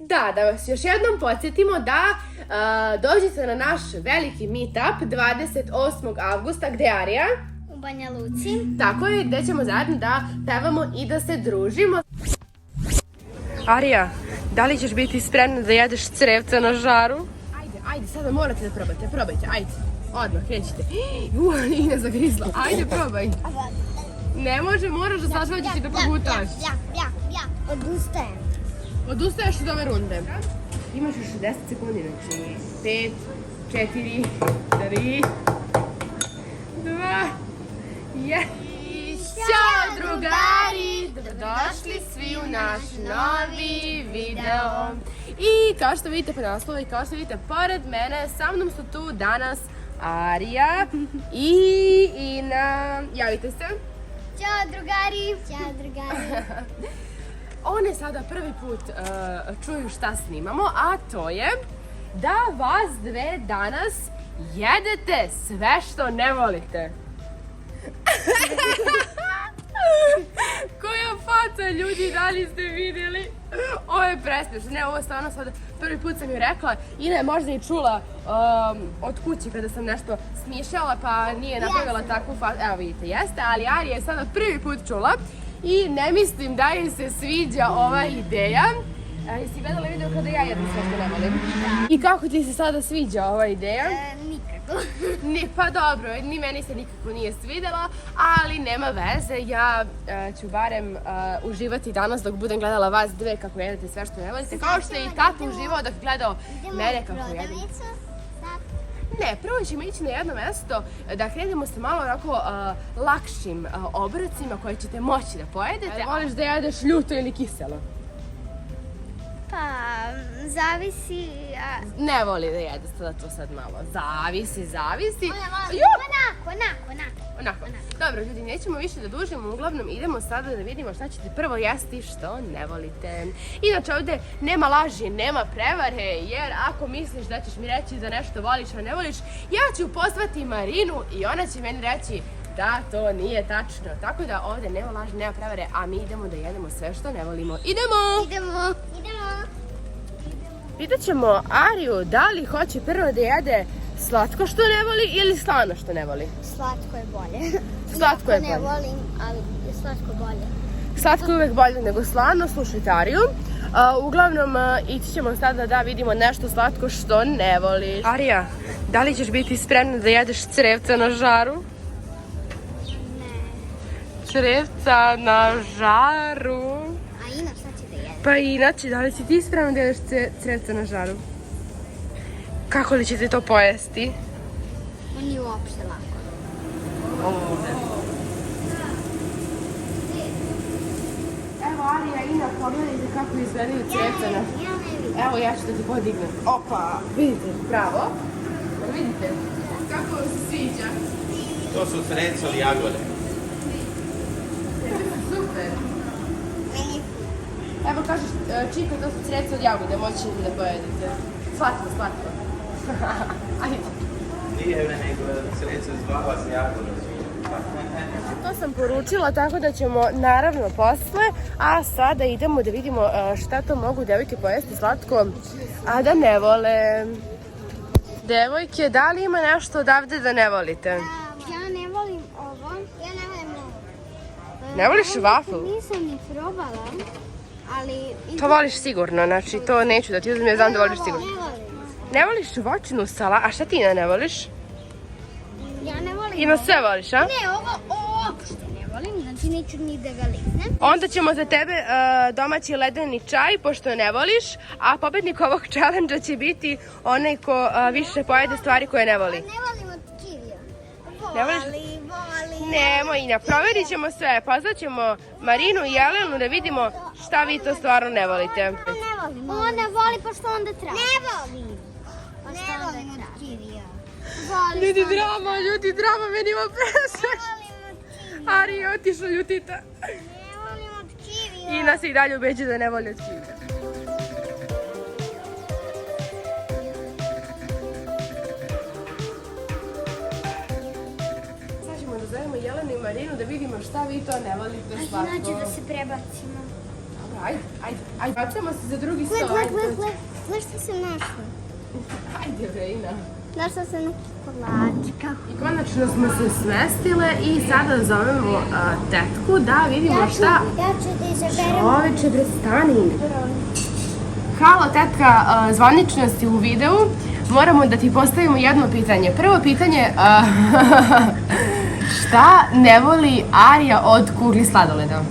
Da vas još jednom podsjetimo da dođete na naš veliki meetup 28. avgusta, gde je Arija? U Banja Luci. Tako je, gde ćemo zajedno da pevamo i da se družimo. Arija, da li ćeš biti spremna da jedeš crevca na žaru? Ajde, sada morate da probajte, ajde. Odmah, krećite. Ina zagrizla, ajde probaj. Ne može, moraš da sažvađeš i da progutaš. Odustajem. Odustaješ od ove runde. Imaš još 10 sekundi, znači 5, 4, 3, 2, 1. Ćao drugari, dobrodošli svi u naš novi video. I kao što vidite po naslovu i kao što vidite pored mene, sa mnom su tu danas Arija i Ina. Javite se. Ćao drugari. Ćao drugari. One sada prvi put čuju šta snimamo, a to je da vas dve danas jedete sve što ne volite. Koja faca, ljudi, da li ste vidjeli? Ovo je presmešno, ne, ovo stvarno sada prvi put sam joj rekla. Ina je možda i čula od kuće kada sam nešto smišljala pa nije napravila takvu facu. Evo vidite, jeste, ali Arija je sada prvi put čula. I ne mislim da joj se sviđa ova ideja. Jesi gledala video kada ja jedem sve što ne volim? Da. I kako ti se sada sviđa ova ideja? Nikako. Pa dobro, ni meni se nikako nije svidjela, ali nema veze, ja ću barem uživati danas dok budem gledala vas dve kako jedete sve što ne volite. Kao što je i tata uživao dok gledao mene kako jedem. Ne, prvo ćemo ići na jedno mesto da krenemo sa malo onako lakšim obrocima koje ćete moći da pojedete. Voliš da jedeš ljuto ili kiselo? Pa, zavisi. Ne voli da jede sada to sad malo. Zavisi. Onako. Dobro, ljudi, nećemo više da dužimo, uglavnom idemo sada da vidimo šta ćete prvo jesti što ne volite. Inače, ovde nema laži, nema prevare, jer ako misliš da ćeš mi reći da nešto voliš, a ne voliš, ja ću pozvati Marinu i ona će meni reći da to nije tačno. Tako da ovde nema laži, nema prevare, a mi idemo da jedemo sve što ne volimo. Idemo! Pitat ćemo Ariju da li hoće prvo da jede slatko što ne voli ili slano što ne voli? Slatko je bolje. Slatko je bolje. Ne volim, ali je slatko bolje. Slatko je uvek bolje nego slano, slušajte Ariju. Uglavnom, ići ćemo sada da vidimo nešto slatko što ne voliš. Arija, da li ćeš biti spremna da jedeš crevca na žaru? Ne. Crevca na žaru. A Ina šta će da jede? Pa inače, da li si ti spremna da jedeš crevca na žaru? Kako li ćete to pojesti? On nije uopšte lako. Evo Arija, Ina, pogledajte kako izgledaju crevca na žaru. Ja ne vidim. Evo, ja ću da ti podignem. Opa, vidite, bravo. Vidite, kako vam se sviđa? To su crevca od jagode. Super. Evo kažeš, Čika, to su crevca od jagode, moći ćete da pojedete. Slatko. Ajde. Nije nego crevca zvala s jagodom. To sam poručila, tako da ćemo naravno posle, a sada idemo da vidimo šta to mogu devojke pojesti slatko, a da ne vole. Devojke, da li ima nešto odavde da ne volite? Ja ne volim ovo. Ja ne volim ovo. Ne voliš waffle? Nisam ni probala, ali... To voliš sigurno, znači to neću da ti uzmem, ja znam da voliš sigurno. Ne volim. Ne voliš voćnu salatu, a šta ti ne voliš? Ja ne volim. Ima sve voliš, a? Ne, ovo uopšte ne volim, znači neću ni da ga lisnem. Onda ćemo za tebe domaći ledeni čaj, pošto ne voliš, a pobednik ovog challenge-a će biti onaj ko više pojede stvari koje ne voli. Ne volim od kivija. Ne voliš? Volim. Nemoj, Ina, proverit ćemo sve, pozvaćemo Marinu i Jelenu da vidimo šta vi to stvarno ne volite. Ne volim. Ona voli pa što onda traži. Ne volim. Pa što onda traži. Ljudi, drama, meni ima presveš. Ari je otišla ljutita. Ne volim od kivija. Ina se i dalje ubeđa da ne voli od kivija. Sad ćemo da zovemo Jelenu i Marinu da vidimo šta vi to ne volite slatko. Znači da se prebacimo. Dobro, Ajde. Vraćamo se za drugi stol. Gle što sam našla. Ajde, bre, Ina. Našla sam neki kolačka. I konačno smo se smestile i sada zovemo tetku da vidimo šta... Ja ću da izaberem. Čoveče, bre, stani. Halo, tetka, zvaničnosti u videu. Moramo da ti postavimo jedno pitanje. Prvo pitanje, šta ne voli Arija od kugli sladoleda?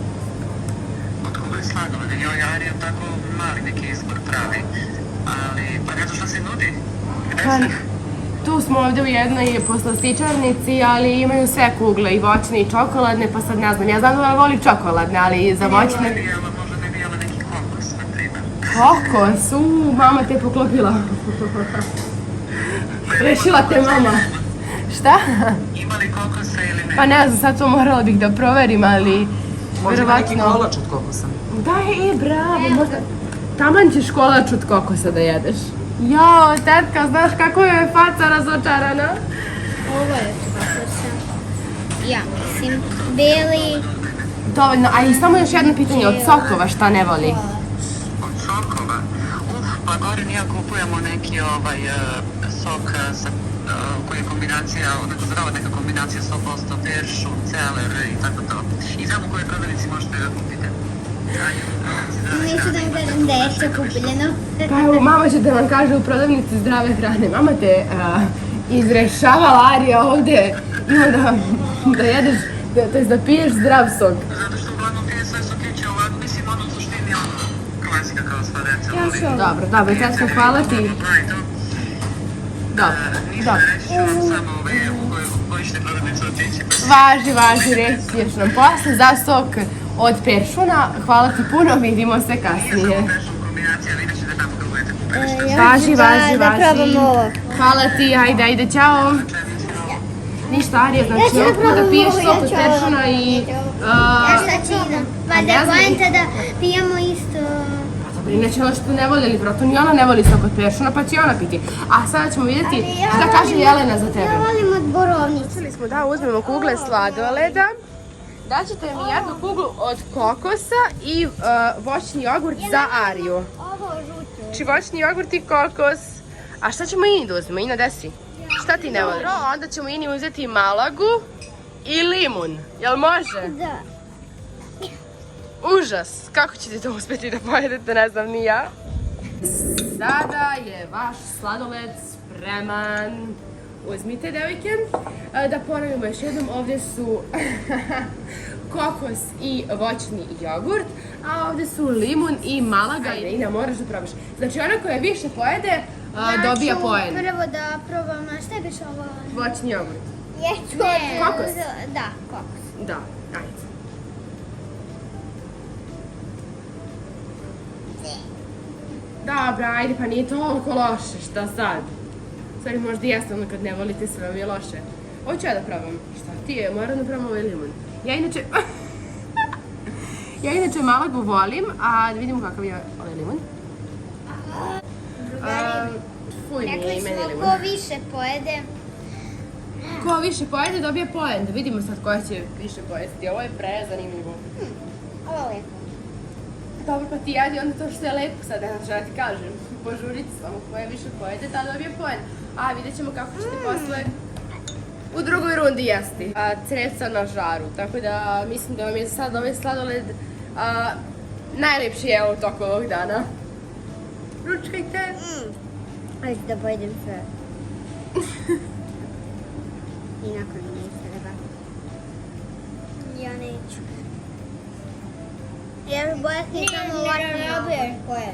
Od kugli sladoleda, joj, Arija tako mali neki izbor pravi, ali pa ne znam šta se nudi. Gde si? Tu smo ovde u jednoj poslastičarnici, ali imaju sve kugle, i voćne i čokoladne, pa sad ne znam. Ja znam da voli čokoladne, ali za voćne... Možda ne bi jela neki kokos, na primjer. Kokos? Mama te poklopila. Rešila te mama. Šta? Ima li kokosa ili ne? Pa ne znam, sad to morala bih da proverim, ali... Možda ima neki kolač od kokosa. Da, bravo, možda... Taman ćeš kolač od kokosa da jedeš. Jao, tetka, znaš kako je faca razočarana? Ovo je kokosa. Ja mislim, beli. Dovoljno, a i samo još jedno pitanje, od sokova šta ne voli? Od sokova? Pa gore nije kupujemo neki sok koji je kombinacija, zdrava neka kombinacija 100% peršun, celer i tako to. I znamo u kojoj prodavnici možete da kupite. Neću da mi gledam da je što kupljeno. Pa evo, mama će da vam kaže u prodavnici zdrave hrane. Mama te izrešavala, Arija, ovde. Ima da jedeš, to jest da piješ zdrav sok. Zato što uglavnom pije sve sokiće ovako, mislim ono u suštini klasika kao sva deca. Dobro, tetka, hvala ti. Ništa, reći ću vam samo u koji ćete prodavnicu otići. Važi, reći ćeš nam posle za sok od peršuna. Hvala ti puno, vidimo se kasnije. Peršun kombinacija, vidjet ćete tamo kad budete kupili. Važi. Da probam ovo. Hvala ti, ajde, ćao. Ništa, Arija, znači ovako da piješ sok od peršuna i... Ja šta će idem? Valjda je poenta da pijemo isto. Inače ono što ne voljeli, vratno ni ona ne voli sok od peršuna, pa će i ona piti. A sada ćemo vidjeti šta kaže Jelena za tebe. Ja volim od borovnice. Mislili smo da uzmemo kugle sladoleda. Daćete mi jednu kuglu od kokosa i voćni jogurt za Ariju. Ovo žuto. Znači voćni jogurt i kokos. A šta ćemo Ini da uzmemo? Ina, desi? Šta ti ne voliš? Onda ćemo Ini uzeti malagu i limun. Jel može? Da. Užas! Kako ćete to uspjeti da pojedete, ne znam ni ja. Sada je vaš sladoled spreman. Uzmite, devojke. Da ponovimo još jednom, ovdje su kokos i voćni jogurt, a ovdje su limun i malaga. Ina, moraš da probaš. Znači, ona koja više pojede, dobija poen. Prvo da probam, a šta je biš ovo? Voćni jogurt. Ne. Kokos? Da, kokos. Da, ajde. Dobro, ajde, pa nije toliko loše, šta sad? Stvari, možda jeste ono kad ne volite sve, vam je loše. Hoću ja da probam. Šta ti je? Moram da probam ovaj limun. Ja inače malagu volim, a da vidimo kakav je ovaj limun. Fuj, nije Rekli i meni smo limun. ko više pojede. Ko više pojede, dobije poen. Da vidimo sad koja će više pojesti. Ovo je prezanimljivo. Ovo je lepo. Dobro, pa ti jedi onda to što je lepo sad, ne znam šta ti kažem. Požuriti s vama, koja više pojede, tada dobije poen. A vidjet ćemo kako ćete posle u drugoj rundi jesti. Creca na žaru, tako da mislim da vam je sad ovaj sladoled najlepši je u toku ovog dana. Ručkajte! Ajde da pojedem sve. I nakon mi treba. Ja neću. Ja ću pojesti samo voćni jogurt.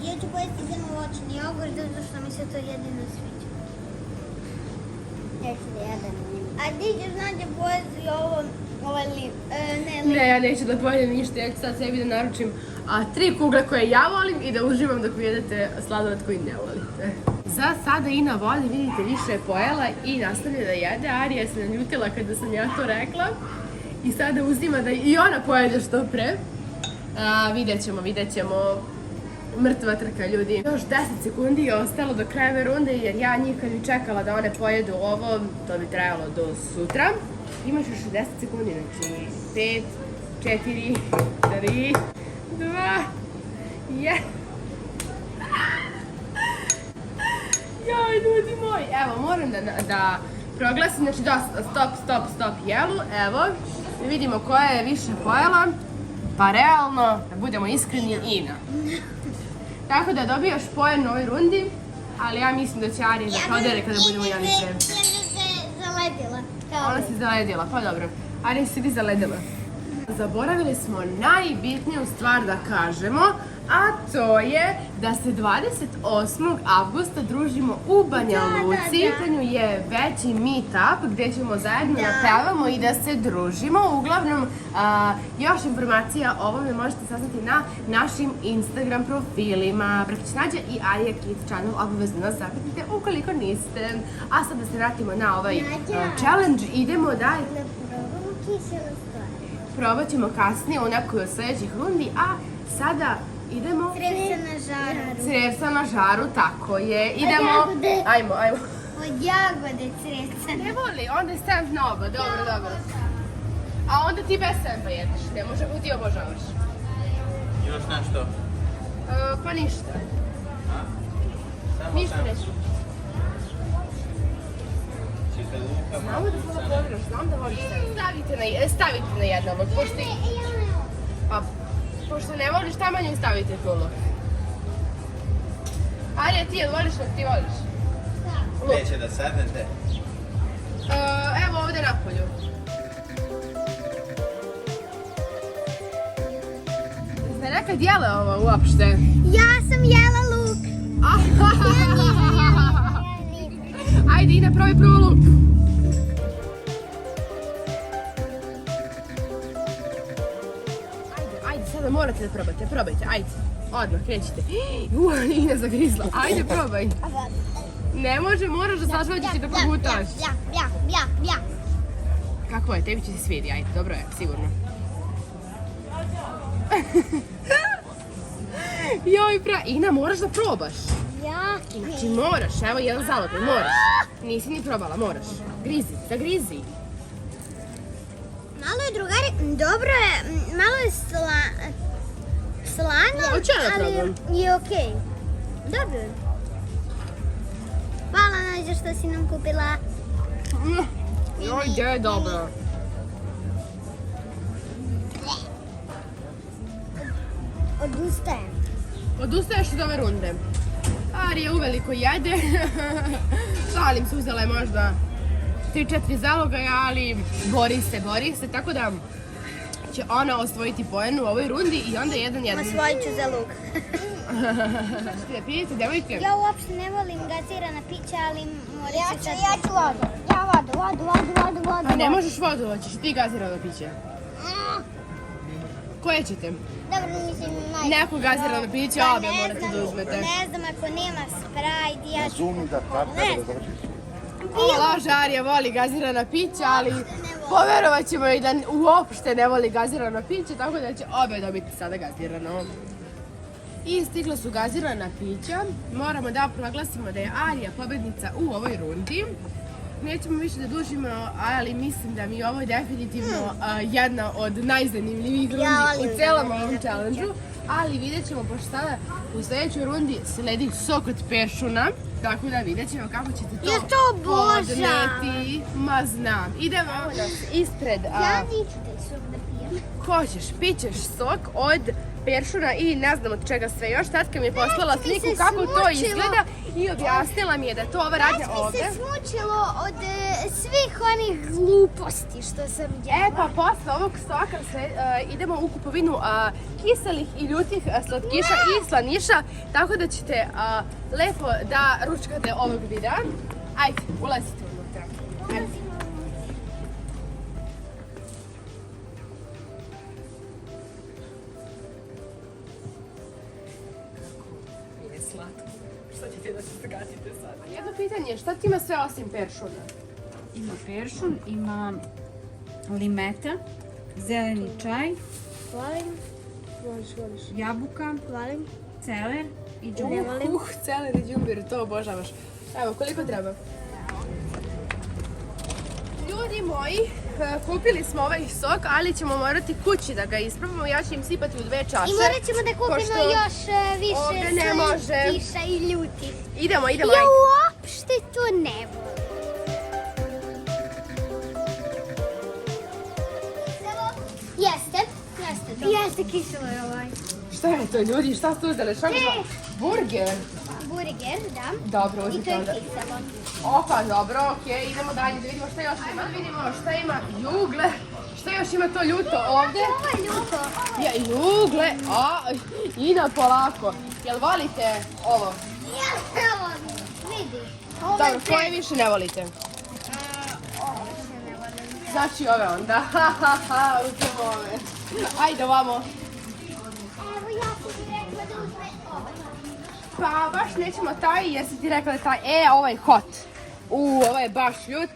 Ja ću pojesti samo voćni jogurt zato što mi se to jedino sviđa. Ja ću da jedem. A ti ćeš znači pojesti ovo, Ne, ja neću da pojedem ništa, ja ću sad sebi da naručim 3 kugle koje ja volim i da uživam dok jedete sladoled koji ne volite. Za sada Ina voli, vidite, više je pojela i nastavlja da jede. Arija se naljutila kada sam ja to rekla. I sada uzima da i ona pojede što pre. Vidjet ćemo. Mrtva trka, ljudi. Još 10 sekundi je ostalo do kraja runde jer ja njih kad bi čekala da one pojedu ovo, to bi trajalo do sutra. Imaš još 60 sekundi, znači 5, 4, 3, 2, 1. Joj, ljudi moji, evo, moram da proglasim, znači stop jelu, evo, da vidimo koja je više pojela, pa realno, da budemo iskreni, Ina. Tako da dobijaš poen u ovoj rundi, ali ja mislim da će Arija da prodere kada budemo jeli sve. Ja se zaledila. Ona se zaledila, pa dobro. Arija se ti zaledila. Zaboravili smo najbitniju stvar da kažemo, a to je da se 28. avgusta družimo u Banja Luci. U pitanju je veći meetup gdje ćemo zajedno da pevamo i da se družimo. Uglavnom, još informacija o ovome možete saznati na našim Instagram profilima Brkić Nađa i Arija Kids Channel. Obavezno nas zapratite ukoliko niste. A sad da se vratimo na ovaj challenge, idemo da probat ćemo kasnije u nekoj od sljedećih rundi, a sada idemo... Crevsa na žaru. Crevsa na žaru, tako je. Idemo... Ajmo. Od jagode crevsa. Ne voli, onda je Sam novo, dobro. A onda ti bez Samba jedeš, ne može, ti obožavaš. Još nešto? Pa ništa. Samo Ništa sam. neću. Čiste luka, Znamo da samo pogledaš, znam da voliš Samba. Stavite na jedno, pošto ne voliš tamanju, stavite tu luk. Arija, ti jel voliš luk? Ti voliš? neće da sednete. Evo ovdje napolju. Jeste nekad jele ovo uopšte? Ja sam jela luk. Ajde, Ina, probaj prvo luk. Ajde, sada morate da probajte, ajde. Odmah, krećite. Ina zagrizla, ajde probaj. Ne može, moraš da sažvađeš i da progutaš. Ja. Kako je, tebi će se svidi, ajde, dobro je, sigurno. Joj, Ina, moraš da probaš. Ja. Znači moraš, evo jedan zalogaj, moraš. Nisi ni probala, moraš. Grizi, zagrizi. Malo je drugari, dobro je, malo je slano, Hoću ja da probam? ali je okej. Dobro je. Hvala Nađa što si nam kupila. Joj, gdje je dobro. Odustajem. Odustaješ od ove runde. Arija uveliko jede. Šalim se, uzela je možda 3-4 zalogaja, ali bori se, tako da će ona osvojiti poen u ovoj rundi i onda 1-1. Osvojit ću za luk. Hoćete da pijete, devojke? Ja uopšte ne volim gazirana pića, ali moram se... Ja ću vodu. Ja vodu. Pa ne možeš vodu, hoćeš ti gazirano piće. Koje ćete? Dobro, mislim Neko gazirano piće, obe morate da uzmete. Ne znam, ako nema Sprite, ja ću... Zumi da partner da završiš. Laže, Arija voli gazirana pića, ali poverovat ćemo i da uopšte ne voli gazirano piće, tako da će obe dobiti sada gazirano. I stigla su gazirana pića. Moramo da proglasimo da je Arija pobednica u ovoj rundi. Nećemo više da dužimo, ali mislim da mi je ovo definitivno jedna od najzanimljivijih rundi u celom ovom challenge-u. Ali vidjet ćemo, pošto sada u sljedećoj rundi sledi sok od peršuna, tako da vidjet ćemo kako ćete to podneti. Ma znam. Idemo ispred... Ja neću taj sok da pijem. Ko ćeš? Pićeš sok od peršuna i ne znam od čega sve još. Tatka mi je poslala sliku kako to izgleda i objasnila mi je da je to ova radnja ovdje. Baš mi se smučilo od svih onih gluposti što sam jela. Pa posle ovog soka idemo u kupovinu kiselih i ljutih slatkiša i slaniša, tako da ćete lepo da ručkate ovog videa. Ajde, ulazite unutra. Ajde. Je slatko. Šta ćete da se zgatite sad? Jedno pitanje, šta ti ima sve osim peršuna? Ima peršun, ima limeta, zeleni čaj, Voliš. jabuka, Volim. celer i džumbir. Celer i džumbir, to obožavaš. Evo, koliko treba? Ljudi moji, kupili smo ovaj sok, ali ćemo morati kući da ga isprobamo. Ja ću im sipati u 2 čaše. I morat ćemo da kupimo Pošto još više ovdje ne može. slatkiša i ljutih. Idemo, Ja ajde. uopšte to ne volim. Jeste kiselo je ovaj. Šta je to, ljudi? Šta ste uzeli? Šta je to? Burger. Burger, da. Dobro, I to uzmite je onda. kiselo. Opa, dobro, okej, idemo dalje da vidimo šta još ima. Da vidimo šta ima jugle. Šta još ima to ljuto ovdje? Ovo je ljuto. Ja, jugle, Ina polako. Jel volite ovo? Ja ne volim. Vidi. Dobro, koje više ne volite? Ovo više ne volim. Znači ove onda. Uzmemo ove. Ajde ovamo. Evo ja sam ti rekla da uzme ovo. Pa baš nećemo taj jer si ti rekla da je taj, ovaj hot. Ovaj je baš ljut.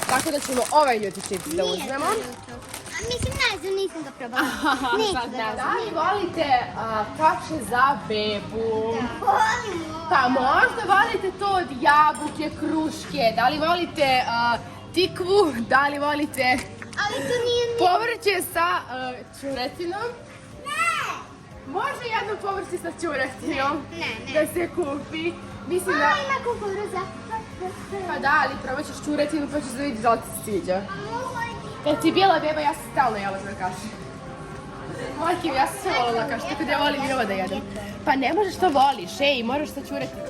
Tako da ćemo ovaj ljuti čips da Nije uzmemo. to ljuto. A mislim, ne znam, nisam ga probala. Neću Sad da ne ga znam. Da li volite kaše za bebu? Volimo. Pa možda volite to od jabuke, kruške, da li volite tikvu, da li volite Ali to nije ni... povrće sa ćuretinom? Ne! Može jedno povrće sa ćuretinom Ne. da se kupi. Mislim da... Ima kukuruza. Pa da, ali probat ćeš ćuretinu pa ćeš da vidiš da li ti se sviđa. Kad ti je bila beba, ja sam stalno jela na kaši. Majke mi, ja sam sve volila kaši, tako da ja volim i ovo da jedem. Pa ne možeš to voliš, moraš sa ćuretinom.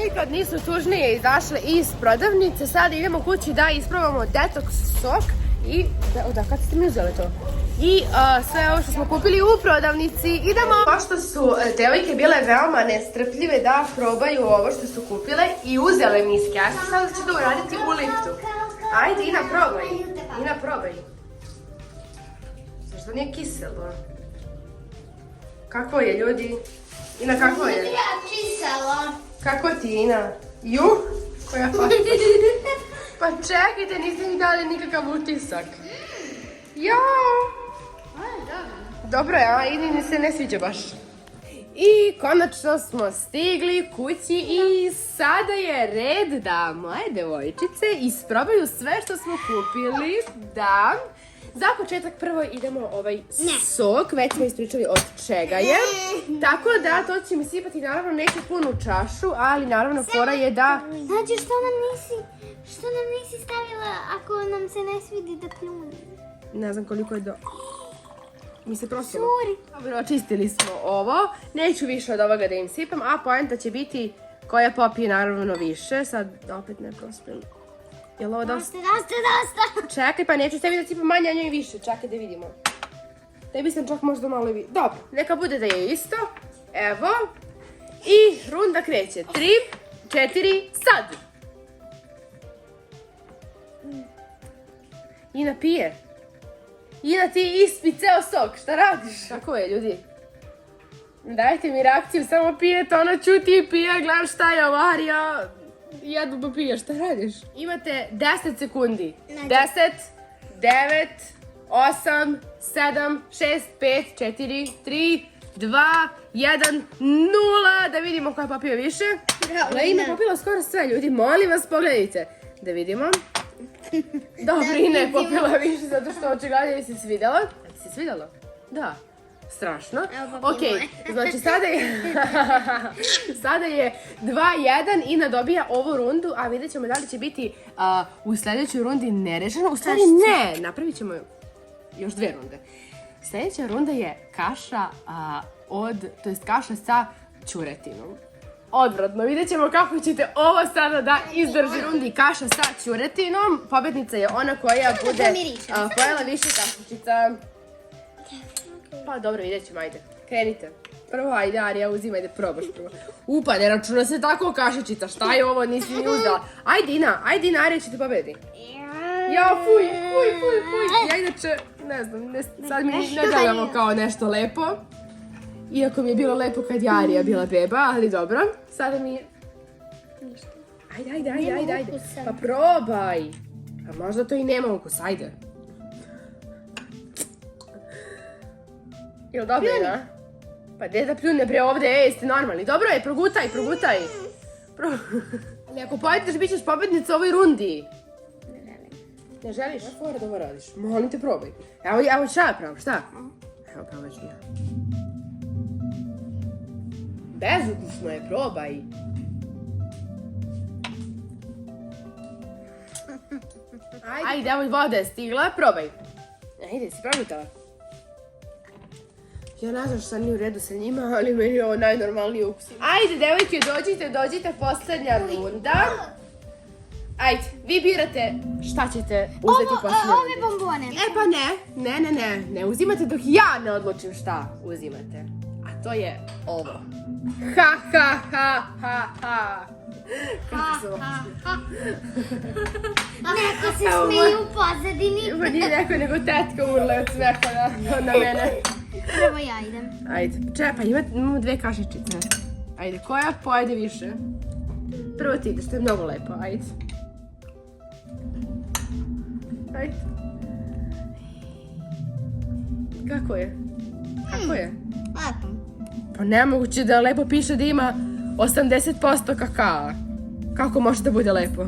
Nikad nisu tužnije izašle iz prodavnice, sad idemo kući da isprobamo detox sok i, kad ste mi uzeli to? I sve ovo što smo kupili u prodavnici, idemo! Pošto su devojke bile veoma nestrpljive da probaju ovo što su kupile i uzele miske, ja sam sada ću to uraditi u liftu. Ajde, Ina, probaj. Ina, probaj. Zašto nije kiselo? Kakvo je, ljudi? Ina, kakvo je? Kiselo. Kako ti, Ina? Koja pa? Pa čekajte, niste mi dali nikakav utisak. Dobro je, a Ini mi se ne sviđa baš. I konačno smo stigli kući i sada je red da moje devojčice isprobaju sve što smo kupili. Da. Za početak prvo idemo ovaj sok, već smo ispričali od čega je. Tako da to će mi sipati, naravno neću punu čašu, ali naravno fora je da... Znači, što nam nisi stavila ako nam se ne svidi da pljuni? Ne znam koliko je do... Mi se prosilo. Curi. Dobro, očistili smo ovo. Neću više od ovoga da im sipam, a poenta će biti koja popije naravno više. Sad opet ne prospijem. Jel ovo dosta? Dosta. Čekaj, pa neću sebi da sipam manje, a njoj više. Čekaj da vidimo. Tebi sam čak možda malo i više. Dobro, neka bude da je isto. Evo. I runda kreće. 3, 4, sad! Ina pije. Ina, ti ispi ceo sok, šta radiš? Kako je, ljudi? Dajte mi reakciju, samo pijete, ona ćuti i pije, gledam šta je avarija. Jedno pa pije, šta radiš? Imate 10 sekundi. 10, 9, 8, 7, 6, 5, 4, 3, 2, 1, 0. Da vidimo koja popio više. Ina je popila skoro sve, ljudi, molim vas, pogledajte. Da vidimo. Dobro, Ina je popila više zato što očigledno je se svidjelo. Ti se svidjelo? Da. Strašno. Ok, znači sada je 2-1, Ina dobija ovu rundu, a vidjet ćemo da li će biti u sljedećoj rundi nerešeno. U stvari ne, napravit ćemo još 2 runde. Sljedeća runda je kaša kaša sa ćuretinom. Odvratno, vidjet ćemo kako ćete ovo sada da izdrži rundi kaša sa ćuretinom. Pobjednica je ona koja bude pojela više kašičica. Pa dobro, vidjet ćemo, ajde. Krenite. Prvo, ajde, Arija, uzima, ajde, probaš prvo. Pa ne računa se tako kašičica, šta je ovo, nisi ni uzela. Ajde, Ina, Arija će te pobedi. Ja, fuj. Ja inače, ne znam, sad mi ne gledamo kao nešto lepo. Iako mi je bilo lepo kad je Arija bila beba, ali dobro. Sada mi je... Ajde. Pa probaj. Pa možda to i nema ukus, ajde. Jel dobro ima? Pa gdje da pljune bre ovdje, jeste normalni. Dobro je, progutaj. Ali ako pojedeš, bit ćeš pobednica u ovoj rundi. Ne želiš? Fora da ovo radiš. Molim te, probaj. Evo šta ja probam, šta? Evo probaj ću ja. Bezukusno je, probaj. Ajde, evo i voda je stigla, probaj. Ajde, si probitala. Ja ne znam šta nije u redu sa njima, ali meni je ovo najnormalniji ukus. Ajde, devojke, dođite, posljednja runda. Ajde, vi birate šta ćete uzeti u posljednjoj rundi. Ove bombone. E pa ne uzimate dok ja ne odlučim šta uzimate. A to je ovo. Ha. Neko se smije u pozadini. Pa nije neko nego tetka urla od smeha na mene. Prvo ja idem. Ajde, čekaj, imamo 2 kašičice. Ajde, koja pojede više? Prvo ti ideš, to je mnogo lepo, ajde. Ajde. Kako je? Lepo. Pa nemoguće da lepo piše da ima 80% kakaa. Kako može da bude lepo?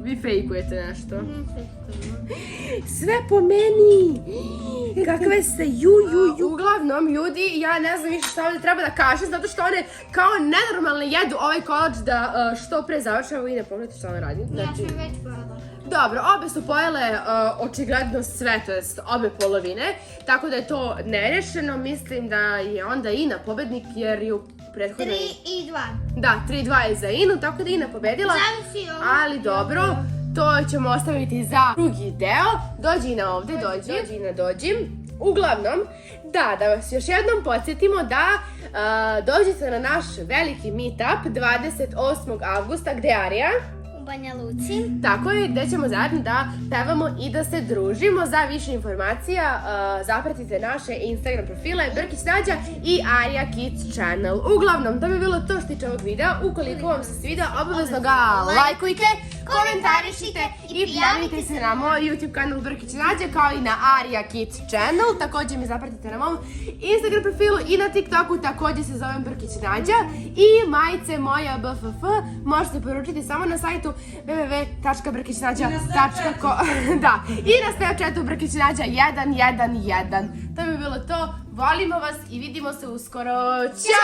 Vi fejkujete nešto. Sve po meni! Kakve se ju. Uglavnom, ljudi, ja ne znam više šta ovdje treba da kažem, zato što one kao nenormalne jedu ovaj kolač da što pre završe. Evo ide, pogledajte šta ona radi. Ja sam već pojela. Dobro, obe su pojele očigledno sve, to jest obe polovine, tako da je to nerešeno. Mislim da je onda Ina pobednik jer je u prethodnoj... 3 i 2. Da, 3-2 je za Inu, tako da je Ina pobedila. Zavisi ovo. Ali dobro, to ćemo ostaviti za drugi deo. Dođi Ina ovdje, dođi. Uglavnom, da vas još jednom podsjetimo da dođite na naš veliki meetup 28. avgusta, gde je Arija? U Banja Luci. Tako je, gde ćemo zajedno da pevamo i da se družimo. Za više informacija zapratite naše Instagram profile Brkić Nađa i Arija Kids Channel. Uglavnom, to bi bilo to što tiče ovog videa. Ukoliko vam se sviđa, obavezno ga lajkujte, komentarišite i prijavite se na moj YouTube kanal Brkić Nađa kao i na Arija Kids Channel. Također me zapratite na mom Instagram profilu i na TikToku, također se zovem Brkić Nađa. I majice moja BFF možete poručiti samo na sajtu www.brkićnađa.com. Da, i na Snapchatu Brkić Nađa 111. To bi bilo to. Volimo vas i vidimo se uskoro. Ćao!